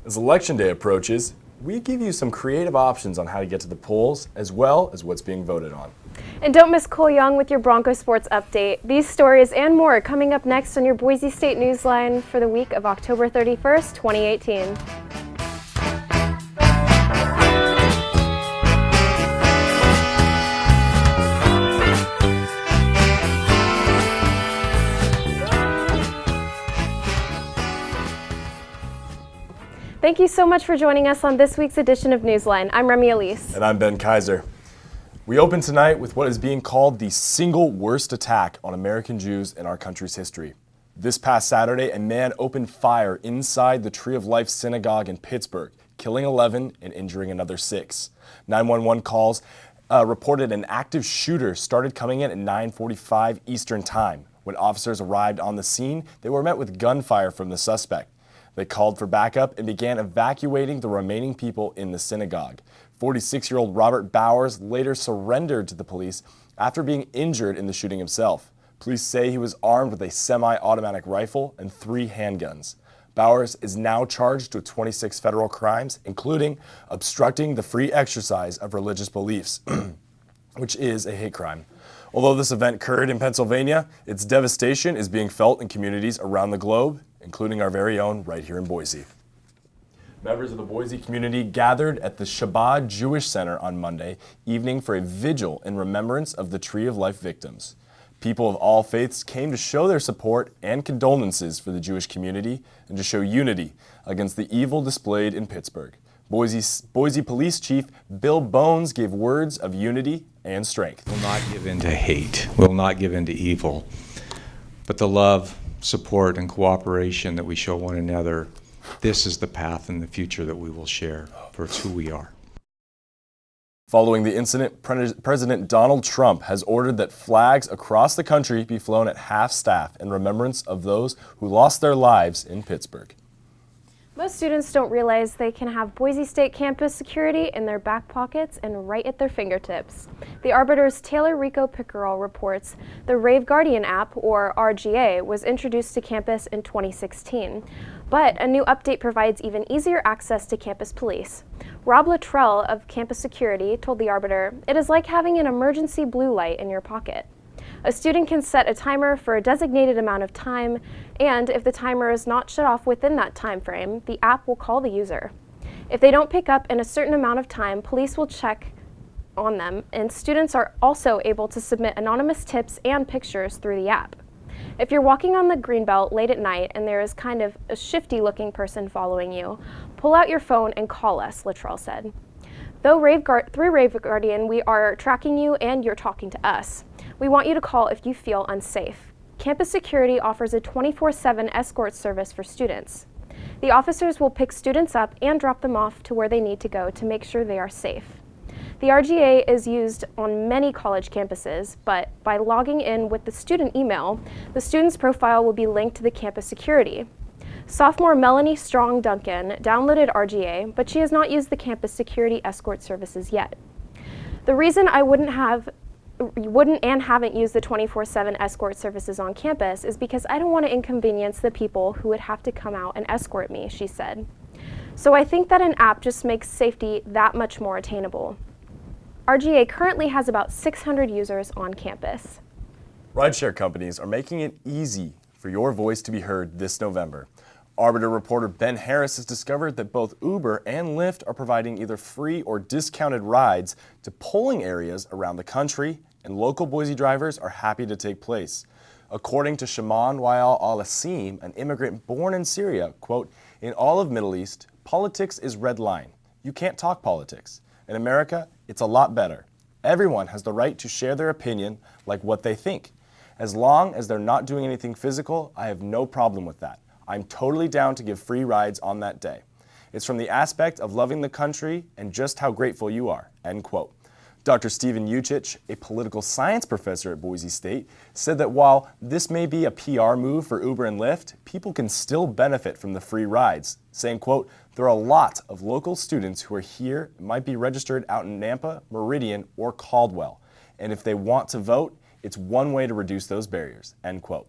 As Election Day approaches, we give you some creative options on how to get to the polls, as well as what's being voted on. And don't miss Cole Young with your Broncos Sports update. These stories and more coming up next on your Boise State Newsline for the week of October 31st, 2018. Thank you so much for joining us on this week's edition of Newsline. I'm Remy Elise. And I'm Ben Kaiser. We open tonight with what is being called the single worst attack on American Jews in our country's history. This past Saturday, a man opened fire inside the Tree of Life synagogue in Pittsburgh, killing 11 and injuring another 6. 911 calls reported an active shooter started coming in at 9:45 Eastern Time. When officers arrived on the scene, they were met with gunfire from the suspect. They called for backup and began evacuating the remaining people in the synagogue. 46-year-old Robert Bowers later surrendered to the police after being injured in the shooting himself. Police say he was armed with a semi-automatic rifle and 3 handguns. Bowers is now charged with 26 federal crimes, including obstructing the free exercise of religious beliefs, which is a hate crime. Although this event occurred in Pennsylvania, its devastation is being felt in communities around the globe, including our very own right here in Boise. Members of the Boise community gathered at the Shabbat Jewish Center on Monday evening for a vigil in remembrance of the Tree of Life victims. People of all faiths came to show their support and condolences for the Jewish community and to show unity against the evil displayed in Pittsburgh. Boise Police Chief Bill Bones gave words of unity and strength. We'll not give in to hate. We'll not give in to evil. But the love, support, and cooperation that we show one another, this is the path in the future that we will share, for it's who we are. Following the incident, President Donald Trump has ordered that flags across the country be flown at half-staff in remembrance of those who lost their lives in Pittsburgh. Most students don't realize they can have Boise State campus security in their back pockets and right at their fingertips. The Arbiter's Taylor Rico Pickerel reports the Rave Guardian app, or RGA, was introduced to campus in 2016. But a new update provides even easier access to campus police. Rob Luttrell of Campus Security told the Arbiter, "It is like having an emergency blue light in your pocket." A student can set a timer for a designated amount of time, and if the timer is not shut off within that time frame, the app will call the user. If they don't pick up in a certain amount of time, police will check on them, and students are also able to submit anonymous tips and pictures through the app. If you're walking on the Greenbelt late at night and there is kind of a shifty-looking person following you, pull out your phone and call us, Luttrell said. Through Rave Guardian, we are tracking you and you're talking to us. We want you to call if you feel unsafe. Campus Security offers a 24/7 escort service for students. The officers will pick students up and drop them off to where they need to go to make sure they are safe. The RGA is used on many college campuses, but by logging in with the student email, the student's profile will be linked to the Campus Security. Sophomore Melanie Strong Duncan downloaded RGA, but she has not used the Campus Security escort services yet. The reason I wouldn't and haven't used the 24/7 escort services on campus is because I don't want to inconvenience the people who would have to come out and escort me, she said. So I think that an app just makes safety that much more attainable. RGA currently has about 600 users on campus. Rideshare companies are making it easy for your voice to be heard this November. Arbiter reporter Ben Harris has discovered that both Uber and Lyft are providing either free or discounted rides to polling areas around the country, and local Boise drivers are happy to take place. According to Shaman Wael Al-Asim, an immigrant born in Syria, quote, "In all of Middle East, politics is red line. You can't talk politics. In America, it's a lot better. Everyone has the right to share their opinion, like what they think. As long as they're not doing anything physical, I have no problem with that. I'm totally down to give free rides on that day. It's from the aspect of loving the country and just how grateful you are," end quote. Dr. Stephen Uchich, a political science professor at Boise State, said that while this may be a PR move for Uber and Lyft, people can still benefit from the free rides, saying, quote, "There are a lot of local students who are here, might be registered out in Nampa, Meridian, or Caldwell, and if they want to vote, it's one way to reduce those barriers," end quote.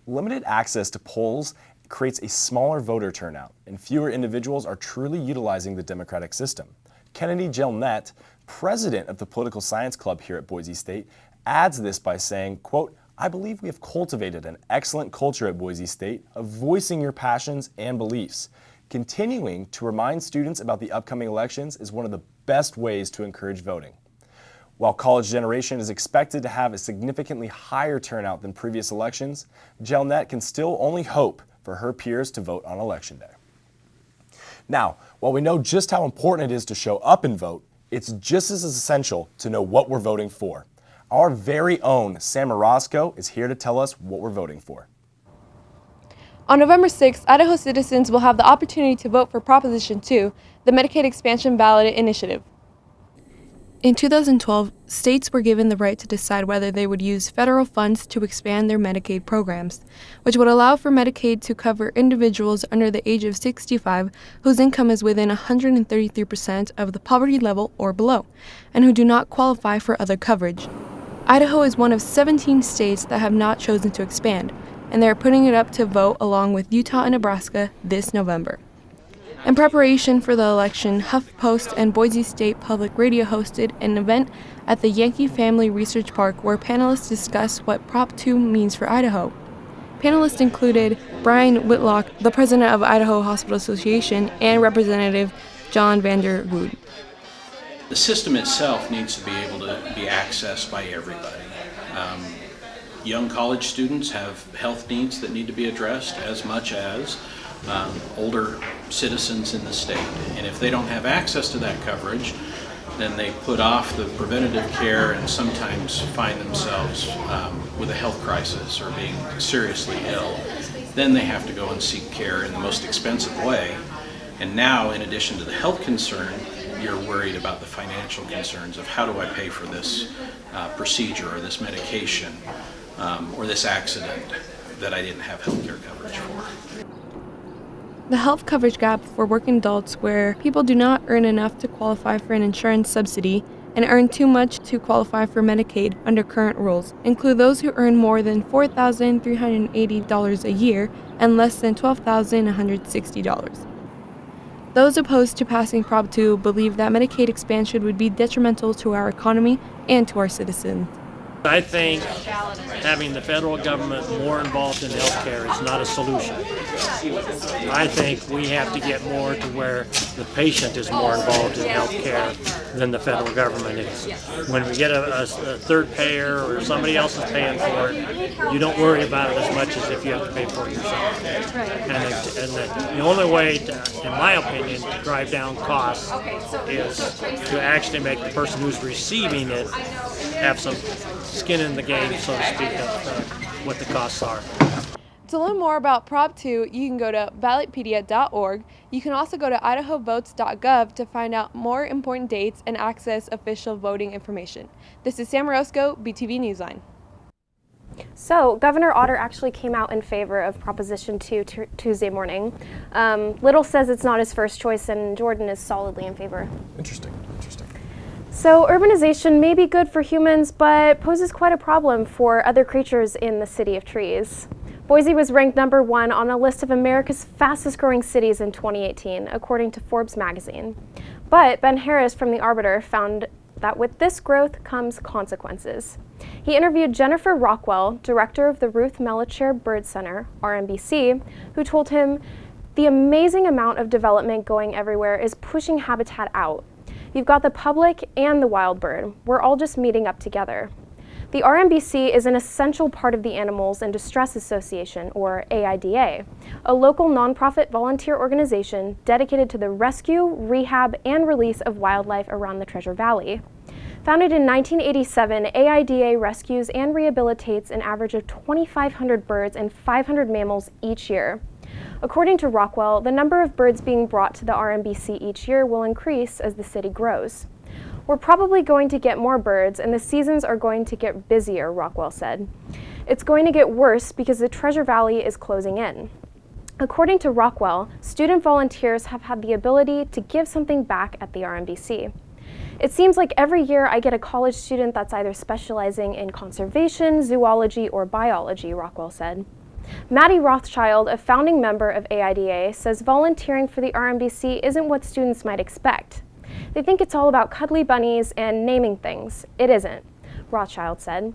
Limited access to polls creates a smaller voter turnout, and fewer individuals are truly utilizing the democratic system. Kennedy Gelnett, president of the Political Science Club here at Boise State, adds this by saying, quote, "I believe we have cultivated an excellent culture at Boise State of voicing your passions and beliefs. Continuing to remind students about the upcoming elections is one of the best ways to encourage voting." While College Generation is expected to have a significantly higher turnout than previous elections, Gelnett can still only hope for her peers to vote on Election Day. Now, while we know just how important it is to show up and vote, it's just as essential to know what we're voting for. Our very own Sam Orozco is here to tell us what we're voting for. On November 6th, Idaho citizens will have the opportunity to vote for Proposition 2, the Medicaid Expansion Ballot Initiative. In 2012, states were given the right to decide whether they would use federal funds to expand their Medicaid programs, which would allow for Medicaid to cover individuals under the age of 65 whose income is within 133% of the poverty level or below, and who do not qualify for other coverage. Idaho is one of 17 states that have not chosen to expand, and they are putting it up to vote along with Utah and Nebraska this November. In preparation for the election, HuffPost and Boise State Public Radio hosted an event at the Yankee Family Research Park where panelists discussed what Prop 2 means for Idaho. Panelists included Brian Whitlock, the president of Idaho Hospital Association, and Representative John Vander Wood. The system itself needs to be able to be accessed by everybody. Young college students have health needs that need to be addressed as much as older citizens in the state. And if they don't have access to that coverage, then they put off the preventative care and sometimes find themselves with a health crisis or being seriously ill. Then they have to go and seek care in the most expensive way. And now, in addition to the health concern, you're worried about the financial concerns of how do I pay for this procedure or this medication or this accident that I didn't have health care coverage for. The health coverage gap for working adults, where people do not earn enough to qualify for an insurance subsidy and earn too much to qualify for Medicaid under current rules, include those who earn more than $4,380 a year and less than $12,160. Those opposed to passing Prop 2 believe that Medicaid expansion would be detrimental to our economy and to our citizens. I think having the federal government more involved in healthcare is not a solution. I think we have to get more to where the patient is more involved in healthcare than the federal government is. When we get a third payer or somebody else is paying for it, you don't worry about it as much as if you have to pay for it yourself. And the only way, in my opinion, to drive down costs is to actually make the person who's receiving it have some skin in the game, so to speak, of what the costs are. To learn more about Prop 2, you can go to ballotpedia.org. You can also go to idahovotes.gov to find out more important dates and access official voting information. This is Sam Orozco, BTV Newsline. So, Governor Otter actually came out in favor of Proposition 2 Tuesday morning. Little says it's not his first choice, and Jordan is solidly in favor. Interesting. So urbanization may be good for humans, but poses quite a problem for other creatures in the City of Trees. Boise was ranked #1 on a list of America's fastest growing cities in 2018, according to Forbes magazine. But Ben Harris from The Arbiter found that with this growth comes consequences. He interviewed Jennifer Rockwell, director of the Ruth Mellicher Bird Center, RMBC, who told him the amazing amount of development going everywhere is pushing habitat out. You've got the public and the wild bird. We're all just meeting up together. The RMBC is an essential part of the Animals in Distress Association, or AIDA, a local nonprofit volunteer organization dedicated to the rescue, rehab, and release of wildlife around the Treasure Valley. Founded in 1987, AIDA rescues and rehabilitates an average of 2,500 birds and 500 mammals each year. According to Rockwell, the number of birds being brought to the RMBC each year will increase as the city grows. We're probably going to get more birds, and the seasons are going to get busier, Rockwell said. It's going to get worse because the Treasure Valley is closing in. According to Rockwell, student volunteers have had the ability to give something back at the RMBC. It seems like every year I get a college student that's either specializing in conservation, zoology, or biology, Rockwell said. Maddie Rothschild, a founding member of AIDA, says volunteering for the RMBC isn't what students might expect. They think it's all about cuddly bunnies and naming things. It isn't, Rothschild said.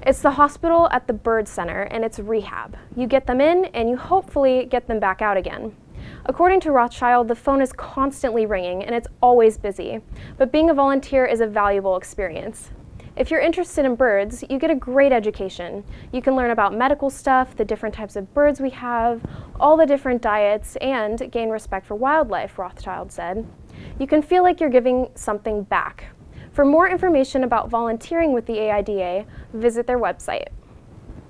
It's the hospital at the Bird Center, and it's rehab. You get them in, and you hopefully get them back out again. According to Rothschild, the phone is constantly ringing, and it's always busy. But being a volunteer is a valuable experience. If you're interested in birds, you get a great education. You can learn about medical stuff, the different types of birds we have, all the different diets, and gain respect for wildlife, Rothschild said. You can feel like you're giving something back. For more information about volunteering with the AIDA, visit their website.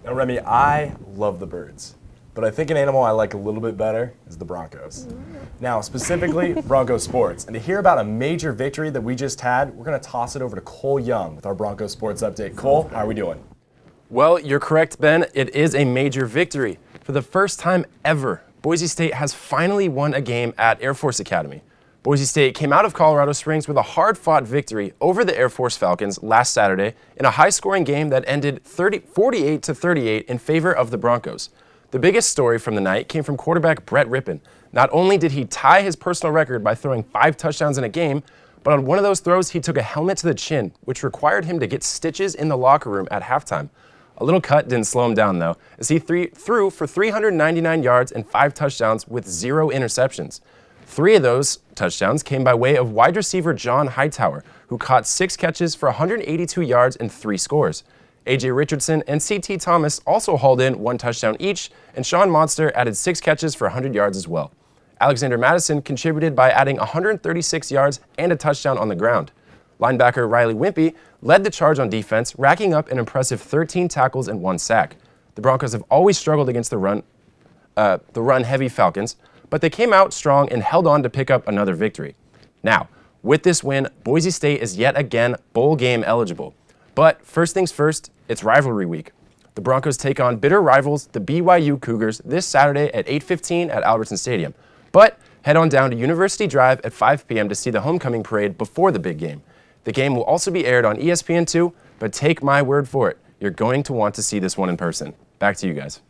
Now, Remy, I love the birds, but I think an animal I like a little bit better is the Broncos. Now, specifically, Broncos Sports. And to hear about a major victory that we just had, we're going to toss it over to Cole Young with our Broncos Sports update. Cole, how are we doing? Well, you're correct, Ben. It is a major victory. For the first time ever, Boise State has finally won a game at Air Force Academy. Boise State came out of Colorado Springs with a hard-fought victory over the Air Force Falcons last Saturday in a high-scoring game that ended 48-38 in favor of the Broncos. The biggest story from the night came from quarterback Brett Rippon. Not only did he tie his personal record by throwing 5 touchdowns in a game, but on one of those throws, he took a helmet to the chin, which required him to get stitches in the locker room at halftime. A little cut didn't slow him down, though, as he threw for 399 yards and 5 touchdowns with 0 interceptions. 3 of those touchdowns came by way of wide receiver John Hightower, who caught 6 catches for 182 yards and 3 scores. A.J. Richardson and C.T. Thomas also hauled in 1 touchdown each, and Sean Monster added 6 catches for 100 yards as well. Alexander Madison contributed by adding 136 yards and a touchdown on the ground. Linebacker Riley Wimpy led the charge on defense, racking up an impressive 13 tackles and 1 sack. The Broncos have always struggled against the run-heavy Falcons, but they came out strong and held on to pick up another victory. Now, with this win, Boise State is yet again bowl game eligible. But first things first, it's rivalry week. The Broncos take on bitter rivals, the BYU Cougars, this Saturday at 8:15 at Albertson Stadium. But head on down to University Drive at 5 p.m. to see the homecoming parade before the big game. The game will also be aired on ESPN2, but take my word for it, you're going to want to see this one in person. Back to you guys.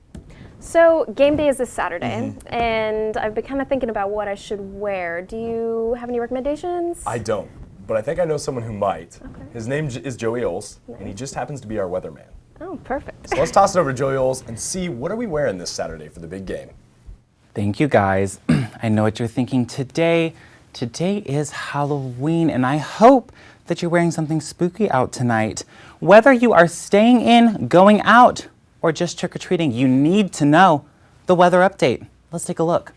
So game day is this Saturday, and I've been kind of thinking about what I should wear. Do you have any recommendations? I don't, but I think I know someone who might. Okay. His name is Joey Oles, and he just happens to be our weatherman. Oh, perfect. So let's toss it over to Joey Oles and see what are we wearing this Saturday for the big game. Thank you, guys. I know what you're thinking today. Today is Halloween, and I hope that you're wearing something spooky out tonight. Whether you are staying in, going out, or just trick-or-treating, you need to know the weather update. Let's take a look.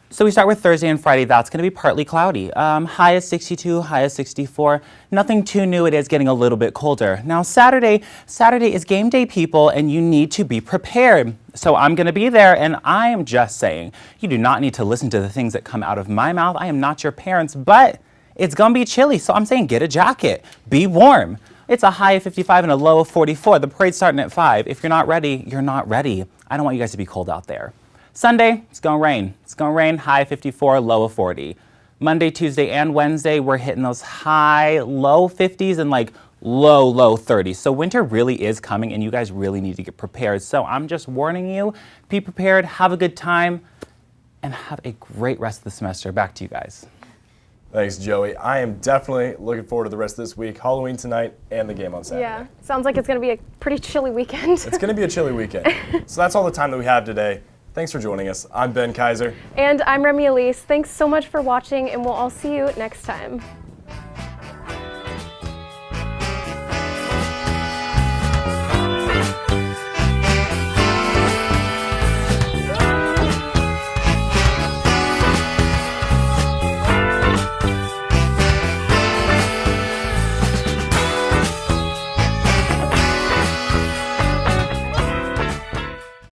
So we start with Thursday and Friday. That's going to be partly cloudy. High is 62, high is 64. Nothing too new. It is getting a little bit colder. Now Saturday is game day, people, and you need to be prepared. So I'm going to be there, and I am just saying, you do not need to listen to the things that come out of my mouth. I am not your parents, but it's going to be chilly. So I'm saying get a jacket. Be warm. It's a high of 55 and a low of 44. The parade's starting at 5. If you're not ready, you're not ready. I don't want you guys to be cold out there. Sunday, it's going to rain. It's going to rain, high of 54, low of 40. Monday, Tuesday, and Wednesday, we're hitting those high, low 50s and like low 30s. So winter really is coming, and you guys really need to get prepared. So I'm just warning you, be prepared, have a good time, and have a great rest of the semester. Back to you guys. Thanks, Joey. I am definitely looking forward to the rest of this week, Halloween tonight, and the game on Saturday. Yeah, sounds like it's going to be a pretty chilly weekend. It's going to be a chilly weekend. So that's all the time that we have today. Thanks for joining us. I'm Ben Kaiser. And I'm Remy Elise. Thanks so much for watching, and we'll all see you next time.